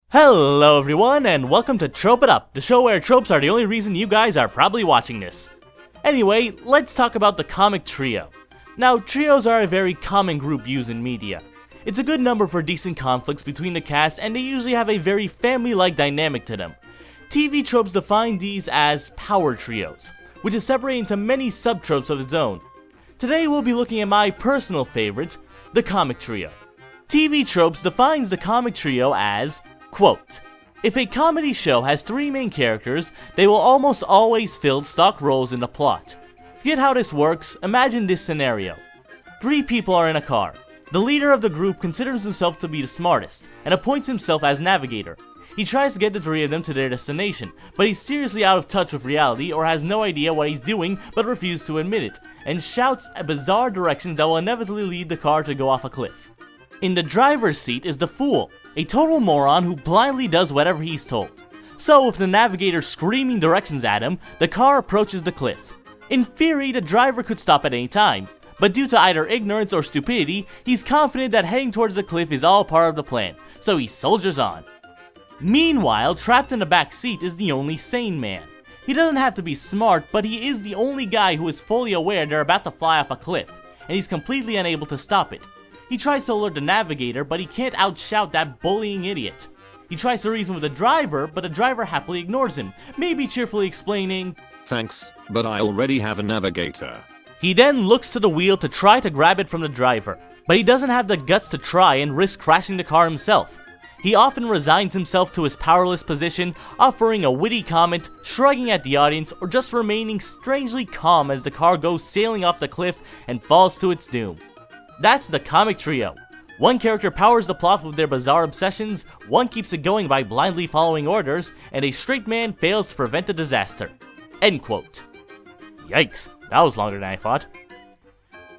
Hello everyone, and welcome to Trope It Up, the show where tropes are the only reason you guys are probably watching this. Anyway, let's talk about the comic trio. Now, trios are a very common group used in media. It's a good number for decent conflicts between the cast, and they usually have a very family-like dynamic to them. TV tropes define these as power trios, which is separated into many sub-tropes of its own. Today we'll be looking at my personal favorite, the comic trio. TV tropes defines the comic trio as, quote, if a comedy show has three main characters, they will almost always fill stock roles in the plot. To get how this works, imagine this scenario. Three people are in a car. The leader of the group considers himself to be the smartest, and appoints himself as navigator. He tries to get the three of them to their destination, but he's seriously out of touch with reality or has no idea what he's doing but refuses to admit it, and shouts at bizarre directions that will inevitably lead the car to go off a cliff. In the driver's seat is the fool, a total moron who blindly does whatever he's told. So with the navigator screaming directions at him, the car approaches the cliff. In theory, the driver could stop at any time, but due to either ignorance or stupidity, he's confident that heading towards the cliff is all part of the plan, so he soldiers on. Meanwhile, trapped in the back seat is the only sane man. He doesn't have to be smart, but he is the only guy who is fully aware they're about to fly off a cliff, and he's completely unable to stop it. He tries to alert the navigator, but he can't outshout that bullying idiot. He tries to reason with the driver, but the driver happily ignores him, maybe cheerfully explaining, "Thanks, but I already have a navigator." He then looks to the wheel to try to grab it from the driver, but he doesn't have the guts to try and risk crashing the car himself. He often resigns himself to his powerless position, offering a witty comment, shrugging at the audience, or just remaining strangely calm as the car goes sailing off the cliff and falls to its doom. That's the comic trio. One character powers the plot with their bizarre obsessions, one keeps it going by blindly following orders, and a straight man fails to prevent the disaster. End quote. Yikes, that was longer than I thought.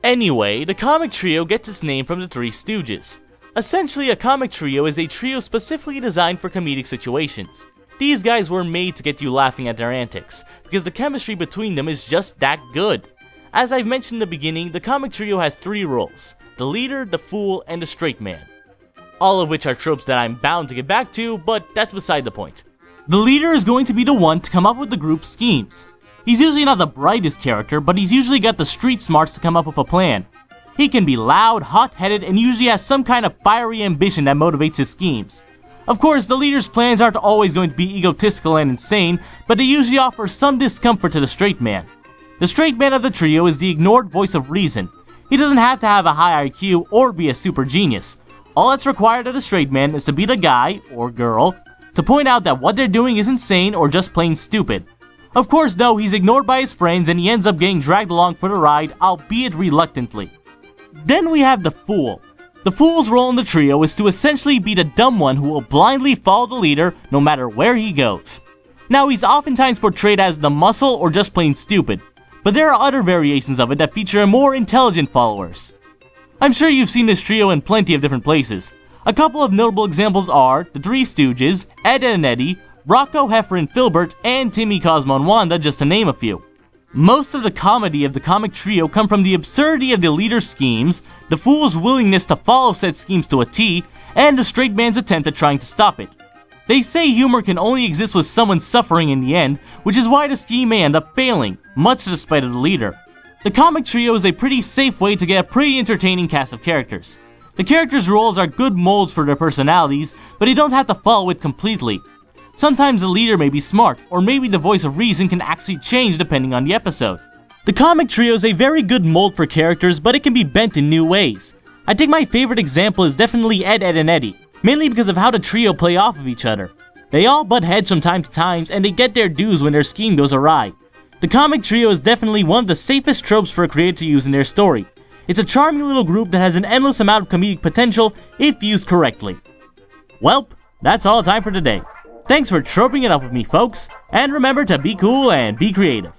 Anyway, the comic trio gets its name from the Three Stooges. Essentially, a comic trio is a trio specifically designed for comedic situations. These guys were made to get you laughing at their antics, because the chemistry between them is just that good. As I've mentioned in the beginning, the comic trio has three roles: the leader, the fool, and the straight man. All of which are tropes that I'm bound to get back to, but that's beside the point. The leader is going to be the one to come up with the group's schemes. He's usually not the brightest character, but he's usually got the street smarts to come up with a plan. He can be loud, hot-headed, and usually has some kind of fiery ambition that motivates his schemes. Of course, the leader's plans aren't always going to be egotistical and insane, but they usually offer some discomfort to the straight man. The straight man of the trio is the ignored voice of reason. He doesn't have to have a high IQ or be a super genius. All that's required of the straight man is to be the guy, or girl, to point out that what they're doing is insane or just plain stupid. Of course though, he's ignored by his friends and he ends up getting dragged along for the ride, albeit reluctantly. Then we have the fool. The fool's role in the trio is to essentially be the dumb one who will blindly follow the leader no matter where he goes. Now he's oftentimes portrayed as the muscle or just plain stupid, but there are other variations of it that feature more intelligent followers. I'm sure you've seen this trio in plenty of different places. A couple of notable examples are the Three Stooges, Ed, Edd and Eddy, Rocco, Heifer and Filbert, and Timmy, Cosmo and Wanda, just to name a few. Most of the comedy of the comic trio come from the absurdity of the leader's schemes, the fool's willingness to follow said schemes to a T, and the straight man's attempt at trying to stop it. They say humor can only exist with someone suffering in the end, which is why the scheme may end up failing, much to the spite of the leader. The comic trio is a pretty safe way to get a pretty entertaining cast of characters. The characters' roles are good molds for their personalities, but they don't have to follow it completely. Sometimes the leader may be smart, or maybe the voice of reason can actually change depending on the episode. The comic trio is a very good mold for characters, but it can be bent in new ways. I think my favorite example is definitely Ed, Edd and Eddy, mainly because of how the trio play off of each other. They all butt heads from time to time, and they get their dues when their scheme goes awry. The comic trio is definitely one of the safest tropes for a creator to use in their story. It's a charming little group that has an endless amount of comedic potential if used correctly. Welp, that's all the time for today. Thanks for troping it up with me, folks, and remember to be cool and be creative.